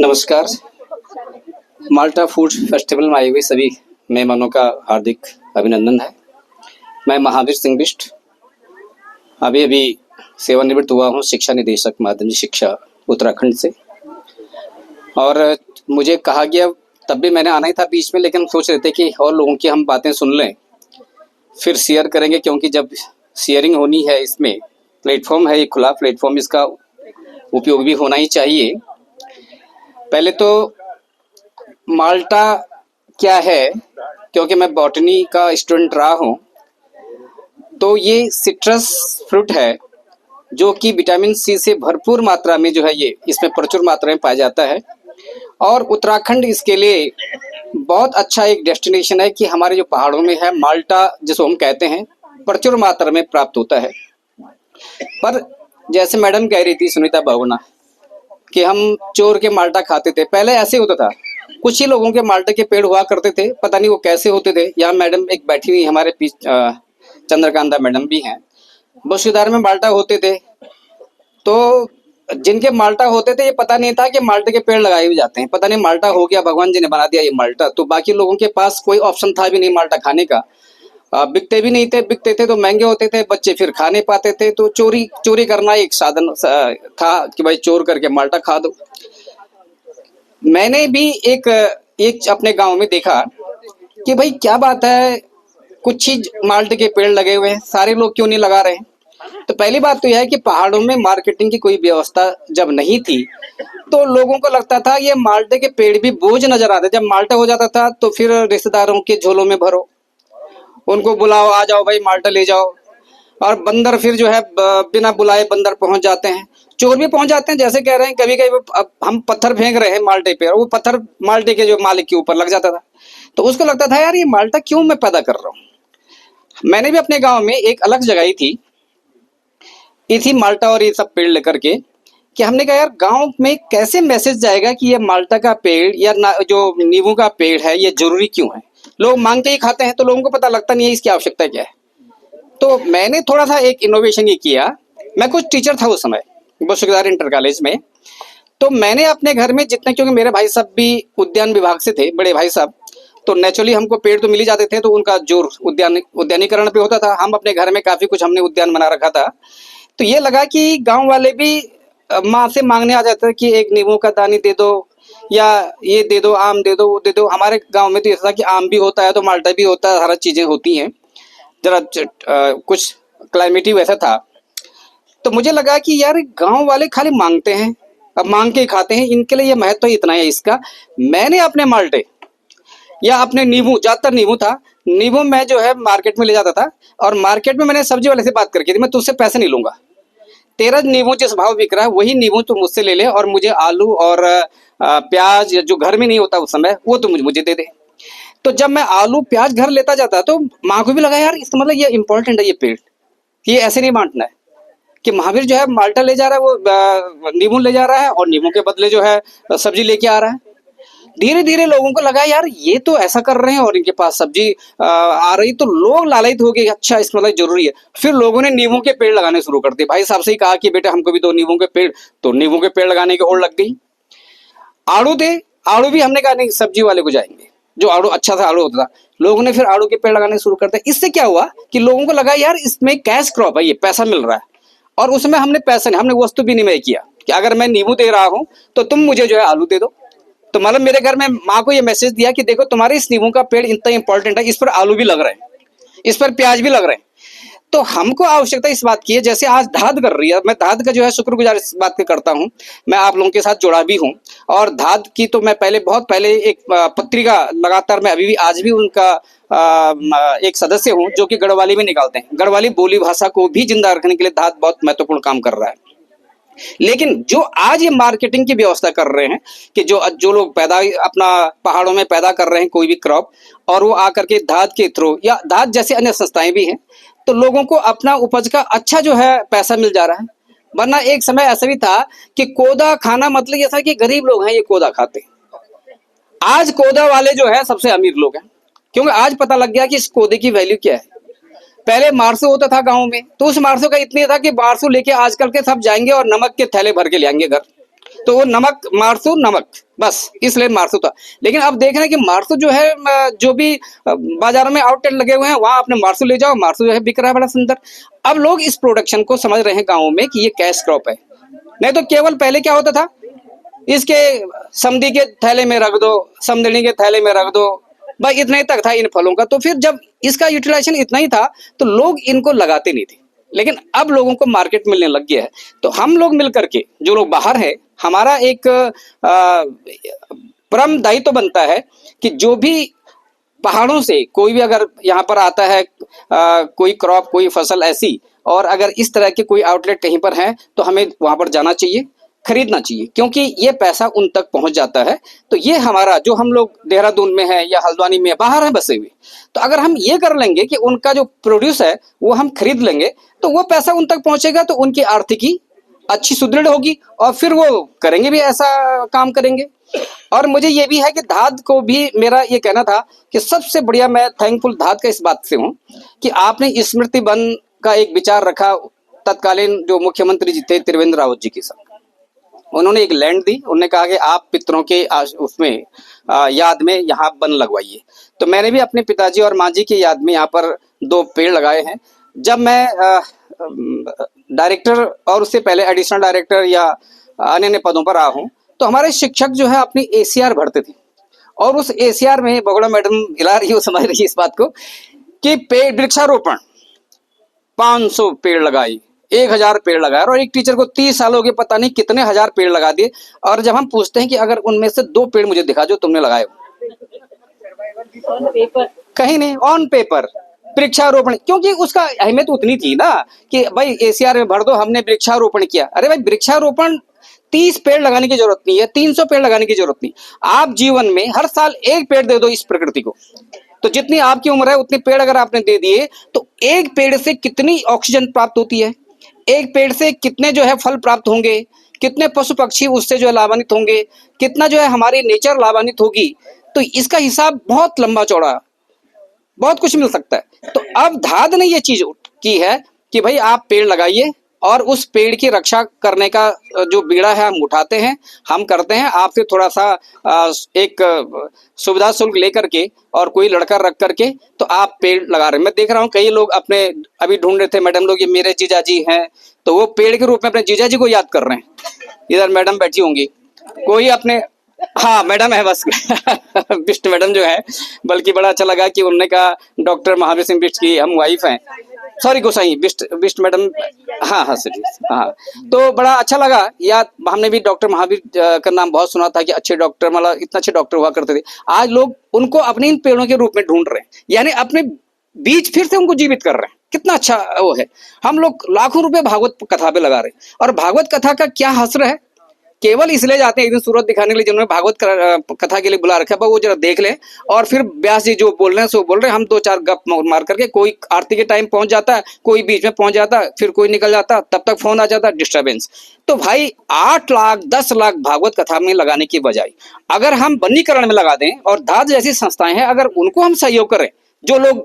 नमस्कार। माल्टा food festival में आए हुए सभी मेहमानों का हार्दिक अभिनंदन है। मैं महावीर सिंह बिष्ट अभी अभी सेवानिवृत्त हुआ हूँ, शिक्षा निदेशक माध्यमिक शिक्षा उत्तराखंड से। और मुझे कहा गया, तब भी मैंने आना ही था बीच में, लेकिन सोच रहे थे कि और लोगों की हम बातें सुन लें फिर शेयर करेंगे, क्योंकि जब शेयरिंग होनी है, इसमें प्लेटफॉर्म है, ये खुला प्लेटफॉर्म, इसका उपयोग भी होना ही चाहिए। पहले तो माल्टा क्या है, क्योंकि मैं बॉटनी का स्टूडेंट रहा हूँ, तो ये सिट्रस फ्रूट है जो कि विटामिन सी से भरपूर मात्रा में जो है ये इसमें प्रचुर मात्रा में पाया जाता है। और उत्तराखंड इसके लिए बहुत अच्छा एक डेस्टिनेशन है कि हमारे जो पहाड़ों में है माल्टा, जिसको हम कहते हैं, प्रचुर मात्रा में प्राप्त होता है। पर जैसे मैडम कह रही थी, सुनीता भावना, कि हम चोर के माल्टा खाते थे। पहले ऐसे होता था, कुछ ही लोगों के माल्टे के पेड़ हुआ करते थे, पता नहीं वो कैसे होते थे। यहाँ मैडम एक बैठी हुई हमारे चंद्रकांता मैडम भी हैं, बसूधार में माल्टा होते थे। तो जिनके माल्टा होते थे, ये पता नहीं था कि माल्टे के पेड़ लगाए भी जाते हैं। पता नहीं माल्टा हो गया, भगवान जी ने बना दिया ये माल्टा। तो बाकी लोगों के पास कोई ऑप्शन था भी नहीं माल्टा खाने का, बिकते भी नहीं थे, बिकते थे तो महंगे होते थे, बच्चे फिर खा नहीं पाते थे, तो चोरी करना एक साधन था कि भाई चोर करके माल्टा खा दो। मैंने भी एक अपने गांव में देखा कि भाई क्या बात है, कुछ ही माल्टे के पेड़ लगे हुए हैं, सारे लोग क्यों नहीं लगा रहे हैं। तो पहली बात तो यह है कि पहाड़ों में मार्केटिंग की कोई व्यवस्था जब नहीं थी, तो लोगों को लगता था ये माल्टे के पेड़ भी बोझ नजर आते। जब माल्टा हो जाता था तो फिर रिश्तेदारों के झोलों में भरो, उनको बुलाओ, आ जाओ भाई माल्टा ले जाओ। और बंदर फिर जो है बिना बुलाए बंदर पहुंच जाते हैं, चोर भी पहुंच जाते हैं। जैसे कह रहे हैं, कभी कभी हम पत्थर फेंक रहे हैं माल्टे पे और वो पत्थर माल्टे के जो मालिक के ऊपर लग जाता था। तो उसको लगता था यार ये माल्टा क्यों मैं पैदा कर रहा हूँ। मैंने भी अपने गांव में एक अलग जगह थी इसी माल्टा और ये सब पेड़ लेकर के, कि हमने कहा यार गांव में कैसे मैसेज जाएगा कि ये माल्टा का पेड़ या जो नींबू का पेड़ है ये जरूरी क्यों है। लोग मांगते ही खाते हैं, तो लोगों को पता लगता नहीं है इसकी आवश्यकता क्या है। तो मैंने थोड़ा सा एक इनोवेशन ये किया। मैं कुछ टीचर था उस समय बसूधार इंटर कॉलेज में, तो मैंने अपने घर में जितने, क्योंकि मेरे भाई साहब भी उद्यान विभाग से थे, बड़े भाई साहब, तो नेचुरली हमको पेड़ तो मिल ही जाते थे, तो उनका जोर उद्यानीकरण पे होता था। हम अपने घर में काफी कुछ हमने उद्यान बना रखा था। तो ये लगा कि गांव वाले भी माँ से मांगने आ जाते कि एक नींबू का दानी दे दो, या ये दे दो, आम दे दो, वो दे दो। हमारे गांव में तो ऐसा था कि आम भी होता है तो माल्टा भी होता है, हर चीजें होती हैं, जरा कुछ क्लाइमेट ही वैसा था। तो मुझे लगा कि यार गांव वाले खाली मांगते हैं, अब मांग के ही खाते हैं, इनके लिए ये महत्व इतना है इसका। मैंने अपने माल्टे या अपने नींबू, ज्यादातर नींबू था, नींबू मैं जो है मार्केट में ले जाता था, और मार्केट में मैंने सब्जी वाले से बात करके थी, मैं तुझसे पैसे नहीं लूंगा, तेरा नींबू जिस भाव बिक रहा है वही नींबू तू मुझसे ले ले, और मुझे आलू और प्याज जो घर में नहीं होता उस समय वो तो मुझे दे दे। तो जब मैं आलू प्याज घर लेता जाता तो माँ को भी लगा यार इसका मतलब ये इंपॉर्टेंट है, ये पेड़, ये ऐसे नहीं बांटना है कि महावीर जो है माल्टा ले जा रहा है, वो नींबू ले जा रहा है और नींबू के बदले जो है सब्जी लेके आ रहा है। धीरे धीरे लोगों को लगा यार ये तो ऐसा कर रहे हैं और इनके पास सब्जी आ रही, तो लोग लालयित हो गए, अच्छा इसका मतलब जरूरी है। फिर लोगों ने नींबू के पेड़ लगाने शुरू कर दिए। भाई साहब से ही कहा कि बेटे हमको भी दो नींबू के पेड़, तो नींबू के पेड़ लगाने की होड़ लग गई। आड़ू थे, आड़ू भी हमने कहा नहीं सब्जी वाले को जाएंगे, जो आड़ू अच्छा सा आड़ू होता था, लोगों ने फिर आड़ू के पेड़ लगाने शुरू कर दिए। इससे क्या हुआ कि लोगों को लगा यार इसमें कैश क्रॉप है, ये पैसा मिल रहा है, और उसमें हमने पैसा नहीं, हमने वस्तु विनिमय किया कि अगर मैं नींबू दे रहा हूं तो तुम मुझे जो है आलू दे दो। तो मतलब मेरे घर में माँ को ये मैसेज दिया कि देखो तुम्हारे इस नींबू का पेड़ इतना इंपॉर्टेंट है, इस पर आलू भी लग रहे हैं, इस पर प्याज भी लग रहे हैं। तो हमको आवश्यकता इस बात की है, जैसे आज धाद कर रही है, मैं धाद का जो है शुक्रगुजार इस बात के करता हूँ, मैं आप लोगों के साथ जुड़ा भी हूँ। और धाद की तो मैं बहुत पहले एक पत्रिका लगातार, मैं अभी भी आज भी उनका एक सदस्य हूँ, जो कि गढ़वाली में निकालते हैं। गढ़वाली बोली भाषा को भी जिंदा रखने के लिए धाद बहुत महत्वपूर्ण काम कर रहा है। लेकिन जो आज ये मार्केटिंग की व्यवस्था कर रहे हैं कि जो लोग पैदा अपना पहाड़ों में पैदा कर रहे हैं कोई भी क्रॉप, और वो आकर के धाद के थ्रू या धाद जैसे अन्य संस्थाएं भी हैं, तो लोगों को अपना उपज का अच्छा जो है पैसा मिल जा रहा है। वरना एक समय ऐसा भी था कि कोदा खाना मतलब ये था कि गरीब लोग हैं ये कोदा खाते। आज कोदा वाले जो है सबसे अमीर लोग हैं, क्योंकि आज पता लग गया कि इस कोदे की वैल्यू क्या है। पहले मारसू होता था गांव में, तो उस मारसू का इतनी था कि मारसू लेके आजकल के सब जाएंगे और नमक के थैले भर के ले आएंगे घर, तो वो नमक मारसू नमक, बस इसलिए मारसू था। लेकिन अब देख रहे हैं कि मारसू जो है जो भी बाजारों में आउटलेट लगे हुए हैं वहां आपने मारसू ले जाओ, मारसू जो है बिक रहा है बड़ा सुंदर। अब लोग इस प्रोडक्शन को समझ रहे हैं गाँव में कि ये कैश क्रॉप है। नहीं तो केवल पहले क्या होता था, इसके समधी के थैले में रख दो, समदनी के थैले में रख दो, बस इतना ही तक था इन फलों का। तो फिर जब इसका यूटिलाइजेशन इतना ही था तो लोग इनको लगाते नहीं थे। लेकिन अब लोगों को मार्केट मिलने लग गया है, तो हम लोग मिलकर के, जो लोग बाहर हैं, हमारा एक परम दायित्व बनता है कि जो भी पहाड़ों से कोई भी अगर यहाँ पर आता है कोई क्रॉप, कोई फसल ऐसी, और अगर इस तरह के कोई आउटलेट कहीं पर है तो हमें वहां पर जाना चाहिए, खरीदना चाहिए, क्योंकि ये पैसा उन तक पहुंच जाता है। तो ये हमारा, जो हम लोग देहरादून में है या हल्द्वानी में बाहर है बसे हुए, तो अगर हम ये कर लेंगे कि उनका जो प्रोड्यूस है वो हम खरीद लेंगे, तो वो पैसा उन तक पहुंचेगा, तो उनकी आर्थिकी अच्छी सुदृढ़ होगी और फिर वो करेंगे भी, ऐसा काम करेंगे। और मुझे ये भी है कि धाद को भी मेरा ये कहना था कि सबसे बढ़िया, मैं थैंकफुल धाद का इस बात से हूँ कि आपने स्मृति वन का एक विचार रखा। तत्कालीन जो मुख्यमंत्री जी थे त्रिवेंद्र रावत जी के साथ, उन्होंने एक लैंड दी, उन्होंने कहा कि आप पितरों के उसमें याद में यहाँ वन लगवाइए। तो मैंने भी अपने पिताजी और माँ जी की याद में यहाँ पर 2 पेड़ लगाए हैं। जब मैं डायरेक्टर और उससे पहले एडिशनल डायरेक्टर या अन्य अन्य पदों पर रहा हूँ, तो हमारे शिक्षक जो है अपनी एसीआर भरते थे, और उस एसीआर में बगड़ा मैडम हिला रही हो, समझ रही है इस बात को, कि पेड़ वृक्षारोपण 500 पेड़ लगाए, 1000 पेड़ लगाए, और एक टीचर को 30 साल हो गए, पता नहीं कितने हजार पेड़ लगा दिए। और जब हम पूछते हैं कि अगर उनमें से 2 पेड़ मुझे दिखा जो तुमने लगाए हो, कहीं नहीं, ऑन पेपर वृक्षारोपण, क्योंकि उसका अहमियत उतनी थी ना कि भाई एसीआर में भर दो, हमने वृक्षारोपण किया। अरे भाई, वृक्षारोपण 30 पेड़ लगाने की जरूरत नहीं है, 300 पेड़ लगाने की जरूरत नहीं। आप जीवन में हर साल 1 पेड़ दे दो इस प्रकृति को, तो जितनी आपकी उम्र है उतने पेड़ अगर आपने दे दिए, तो एक पेड़ से कितनी ऑक्सीजन प्राप्त होती है, एक पेड़ से कितने जो है फल प्राप्त होंगे, कितने पशु पक्षी उससे जो है लाभान्वित होंगे, कितना जो है हमारी नेचर लाभान्वित होगी। तो इसका हिसाब बहुत लंबा चौड़ा, बहुत कुछ मिल सकता है। तो अब धाद ने ये चीज की है कि भाई आप पेड़ लगाइए, और उस पेड़ की रक्षा करने का जो बीड़ा है हम उठाते हैं, हम करते हैं। आपसे थोड़ा सा एक सुविधा शुल्क लेकर के और कोई लड़का रख करके तो आप पेड़ लगा रहे हैं। मैं देख रहा हूँ कई लोग अपने अभी ढूंढ रहे थे, मैडम लोग ये मेरे जीजा जी हैं, तो वो पेड़ के रूप में अपने जीजा जी को याद कर रहे हैं। इधर मैडम बैठी होंगी, कोई अपने, हाँ मैडम है बस बिष्ट मैडम जो है, बल्कि बड़ा अच्छा लगा कि उन्होंने कहा डॉक्टर महावीर सिंह बिष्ट की हम वाइफ हैं, सॉरी गोसाई बिष्ट मैडम, हाँ हाँ सर, हाँ। तो बड़ा अच्छा लगा याद, हमने भी डॉक्टर महावीर का नाम बहुत सुना था कि अच्छे डॉक्टर, मतलब इतना अच्छे डॉक्टर हुआ करते थे। आज लोग उनको अपने इन पेड़ों के रूप में ढूंढ रहे हैं, यानी अपने बीच फिर से उनको जीवित कर रहे हैं। कितना अच्छा वो है। हम लोग लाखों रुपए भागवत कथा पे लगा रहे हैं, और भागवत कथा का क्या हस्र है, केवल इसलिए जाते हैं एक दिन सूरत दिखाने के लिए, जिन्होंने भागवत कथा के लिए बुला रखा है, वो जरा देख ले, और फिर व्यास जी जो बोल रहे हैं सो बोल रहे हैं, हम 2-4 गप मार करके, कोई आरती के टाइम पहुंच जाता है, कोई बीच में पहुंच जाता है, फिर कोई निकल जाता, तब तक फोन आ जाता, डिस्टर्बेंस। तो भाई 8 लाख 10 लाख भागवत कथा में लगाने की बजाय अगर हम वनीकरण में लगा दें, और धाद जैसी संस्थाएं हैं अगर उनको हम सहयोग करें, जो लोग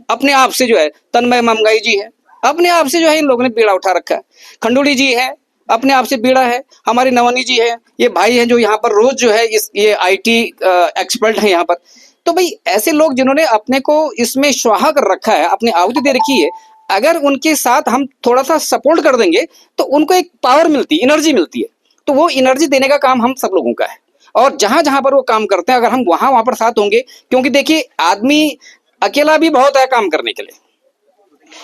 अपने आप से जो है, तन्मय मंगाई जी है, अपने आप से जो है इन लोगों ने बीड़ा उठा रखा है, खंडूड़ी जी है अपने आप से बीड़ा है, हमारी नवनी जी है, ये भाई हैं जो यहाँ पर रोज जो है ये आईटी एक्सपर्ट है यहाँ पर। तो भाई ऐसे लोग जिन्होंने अपने को इसमें स्वाहा कर रखा है, अपनी आहुति दे रखी है, अगर उनके साथ हम थोड़ा सा सपोर्ट कर देंगे तो उनको एक पावर मिलती है, एनर्जी मिलती है। तो वो एनर्जी देने का काम हम सब लोगों का है, और जहां जहां पर वो काम करते हैं अगर हम वहां पर साथ होंगे, क्योंकि देखिए आदमी अकेला भी बहुत है काम करने के लिए,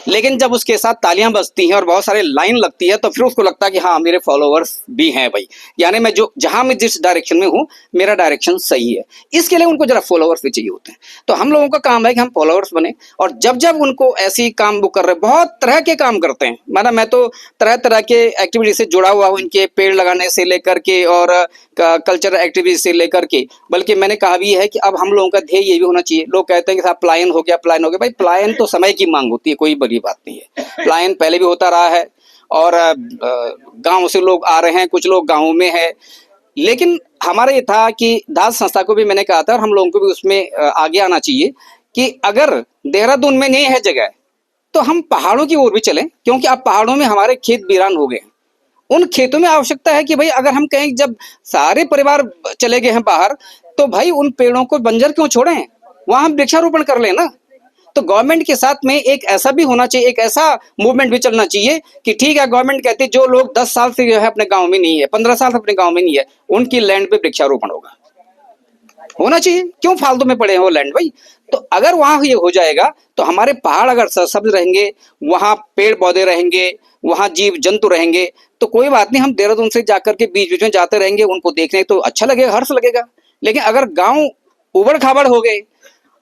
लेकिन जब उसके साथ तालियां बजती हैं और बहुत सारे लाइन लगती है, तो फिर उसको लगता है कि हाँ मेरे फॉलोअर्स भी हैं भाई, यानी मैं जो जहां मैं जिस डायरेक्शन में हूं मेरा डायरेक्शन सही है। इसके लिए उनको जरा फॉलोअर्स भी चाहिए होते हैं। तो हम लोगों का काम है कि हम फॉलोअर्स बने, और जब जब उनको ऐसी काम वो कर रहे हैं, बहुत तरह के काम करते हैं, माना मैं तो तरह तरह के एक्टिविटी से जुड़ा हुआ हूँ, इनके पेड़ लगाने से लेकर के और कल्चरल एक्टिविटी से लेकर के। बल्कि मैंने कहा भी है कि अब हम लोगों का ध्येय ये भी होना चाहिए। लोग कहते हैं कि साहब पलायन हो गया, पलायन हो गया। भाई पलायन तो समय की मांग होती है, कोई बड़ी बात नहीं है। पलायन पहले भी होता रहा है, और गांव से लोग आ रहे हैं, कुछ लोग गांव में है, लेकिन हमारा ये था कि दास संस्था को भी मैंने कहा था, और हम लोगों को भी उसमें आगे आना चाहिए कि अगर देहरादून में नहीं है जगह तो हम पहाड़ों की ओर भी चलें, क्योंकि अब पहाड़ों में हमारे खेत वीरान हो गए। उन खेतों में आवश्यकता है कि भाई अगर हम कहें जब सारे परिवार चले गए हैं बाहर, तो भाई उन पेड़ों को बंजर क्यों छोड़ें, वहां हम वृक्षारोपण कर लें ना। तो गवर्नमेंट के साथ में एक ऐसा भी होना चाहिए, एक ऐसा मूवमेंट भी चलना चाहिए कि ठीक है, गवर्नमेंट कहती है जो लोग 10 साल से जो है अपने गांव में नहीं है, 15 साल से अपने गांव में नहीं है, उनकी लैंड पे वृक्षारोपण होना चाहिए। क्यों फालतू में पड़े हैं वो लैंड भाई। तो अगर वहां ये हो जाएगा तो हमारे पहाड़ अगर सरसब्ज रहेंगे, वहां पेड़ पौधे रहेंगे, वहां जीव जंतु रहेंगे, तो कोई बात नहीं, हम देहरादून से जाकर के बीच बीच में जाते रहेंगे, उनको देखने तो अच्छा लगेगा, हर्ष लगेगा। लेकिन अगर गांव उबड़ खाबड़ हो गए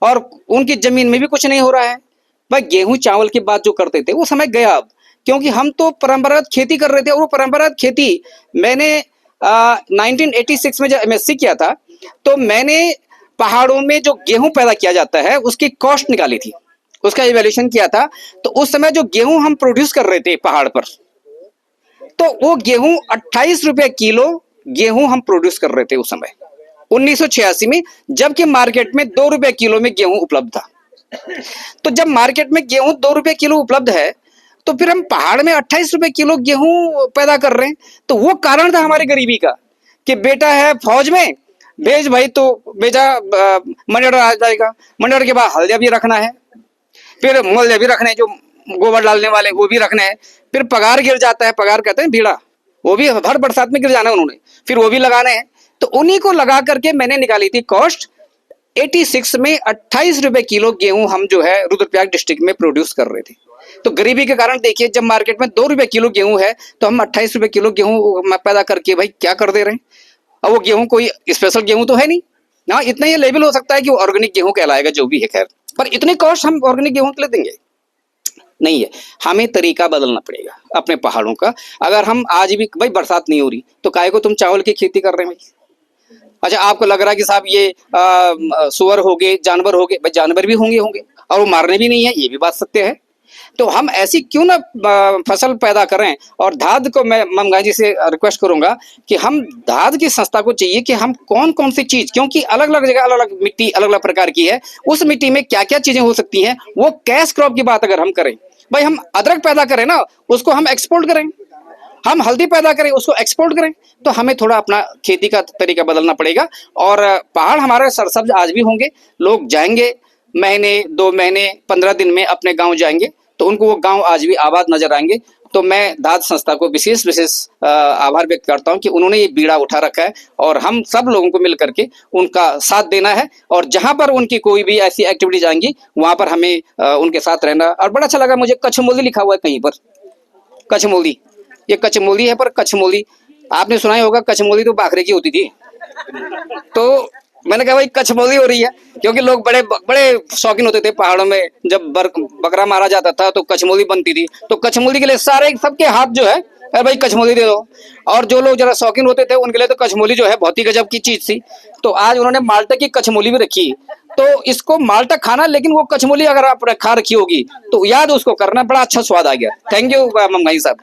और उनकी जमीन में भी कुछ नहीं हो रहा है, भाई गेहूं चावल की बात जो करते थे वो समय गया अब, क्योंकि हम तो परंपरागत खेती कर रहे थे। और वो परंपरागत खेती मैंने 1986 में जब एमएससी किया था, तो मैंने पहाड़ों में जो गेहूं पैदा किया जाता है उसकी कॉस्ट निकाली थी, उसका इवैल्यूएशन किया था। तो उस समय जो गेहूं हम प्रोड्यूस कर रहे थे पहाड़ पर, तो वो गेहूं 28 रुपए किलो गेहूं हम प्रोड्यूस कर रहे थे उस समय 1986 में, जबकि मार्केट में 2 रुपए किलो में गेहूं उपलब्ध था। तो जब मार्केट में गेहूं 2 रुपए किलो उपलब्ध है, तो फिर हम पहाड़ में 28 रुपए किलो गेहूं पैदा कर रहे हैं। तो वो कारण था हमारी गरीबी का कि बेटा है फौज में, भेज भाई, तो बेटा मंडर आ जाएगा, मंडर के बाद हल्दिया भी रखना है, फिर मोल भी रखने, जो गोबर डालने वाले वो भी रखने हैं, फिर पगार गिर जाता है, पगार कहते हैं भीड़ा, वो भी हर बरसात में गिर जाना उन्होंने, फिर वो भी लगाने हैं। तो उन्हीं को लगा करके मैंने निकाली थी कॉस्ट। 86 में 28 रुपए किलो गेहूं हम जो है रुद्रप्रयाग डिस्ट्रिक्ट में प्रोड्यूस कर रहे थे। तो गरीबी के कारण देखिए, जब मार्केट में 2 रुपए किलो गेहूं है, तो हम 28 रुपए किलो गेहूं पैदा करके भाई क्या कर दे रहे हैं। अब वो गेहूं कोई स्पेशल गेहूं तो है नहीं, हाँ इतना ये लेवल हो सकता है कि वो ऑर्गेनिक गेहूं कहलाएगा, जो भी है खैर, पर इतनी कॉस्ट हम ऑर्गेनिक गेहूं के लिए देंगे नहीं है। हमें तरीका बदलना पड़ेगा अपने पहाड़ों का। अगर हम आज भी भाई बरसात नहीं हो रही, तो काहे को तुम चावल की खेती कर रहे हैं भाई। अच्छा, आपको लग रहा है कि साहब ये सुअर हो गए, जानवर हो गए, भाई जानवर भी होंगे और वो मारने भी नहीं है, ये भी बात सत्य है। तो हम ऐसी क्यों ना फसल पैदा करें। और धाद को मैं ममगा जी से रिक्वेस्ट करूंगा कि हम धाद की संस्था को चाहिए कि हम कौन कौन सी चीज, क्योंकि अलग अलग जगह अलग अलग मिट्टी अलग अलग प्रकार की है, उस मिट्टी में क्या क्या चीजें हो सकती हैं, वो कैश क्रॉप की बात अगर हम करें, भाई हम अदरक पैदा करें ना, उसको हम एक्सपोर्ट करें, हम हल्दी पैदा करें उसको एक्सपोर्ट करें। तो हमें थोड़ा अपना खेती का तरीका बदलना पड़ेगा। और पहाड़ हमारे सरसब्ज आज भी होंगे, लोग जाएंगे महीने 2 महीने 15 दिन में अपने गांव जाएंगे, तो उनको वो गांव आज भी आबाद नजर आएंगे। तो मैं धाद संस्था को विशेष आभार व्यक्त करता हूं कि उन्होंने ये बीड़ा उठा रखा है, और हम सब लोगों को मिल करके उनका साथ देना है। और जहां पर उनकी कोई भी ऐसी एक्टिविटीज आएंगी, वहां पर हमें उनके साथ रहना। और बड़ा अच्छा लगा मुझे, कच्छमोली लिखा हुआ है कहीं पर, कच्छमोली, ये कच्छमोली है, पर कच्छमोली आपने सुना ही होगा, कच्छमोली तो बाखरे की होती थी। तो मैंने कहा भाई कच्छमोली हो रही है, क्योंकि लोग बड़े बड़े शौकीन होते थे पहाड़ों में, जब बकरा मारा जाता था तो कच्छमोली बनती थी। तो कच्छमोली के लिए सारे सबके हाथ जो है, अरे भाई कच्छमोली दे दो। और जो लोग जरा शौकीन होते थे उनके लिए तो कच्छमोली जो है बहुत ही गजब की चीज थी। तो आज उन्होंने माल्टा की कच्छमोली भी रखी, तो इसको माल्टा खाना, लेकिन वो कच्छमोली अगर आप खा रखी होगी तो याद उसको करना, बड़ा अच्छा स्वाद आ गया। थैंक यू ममगाई साहब।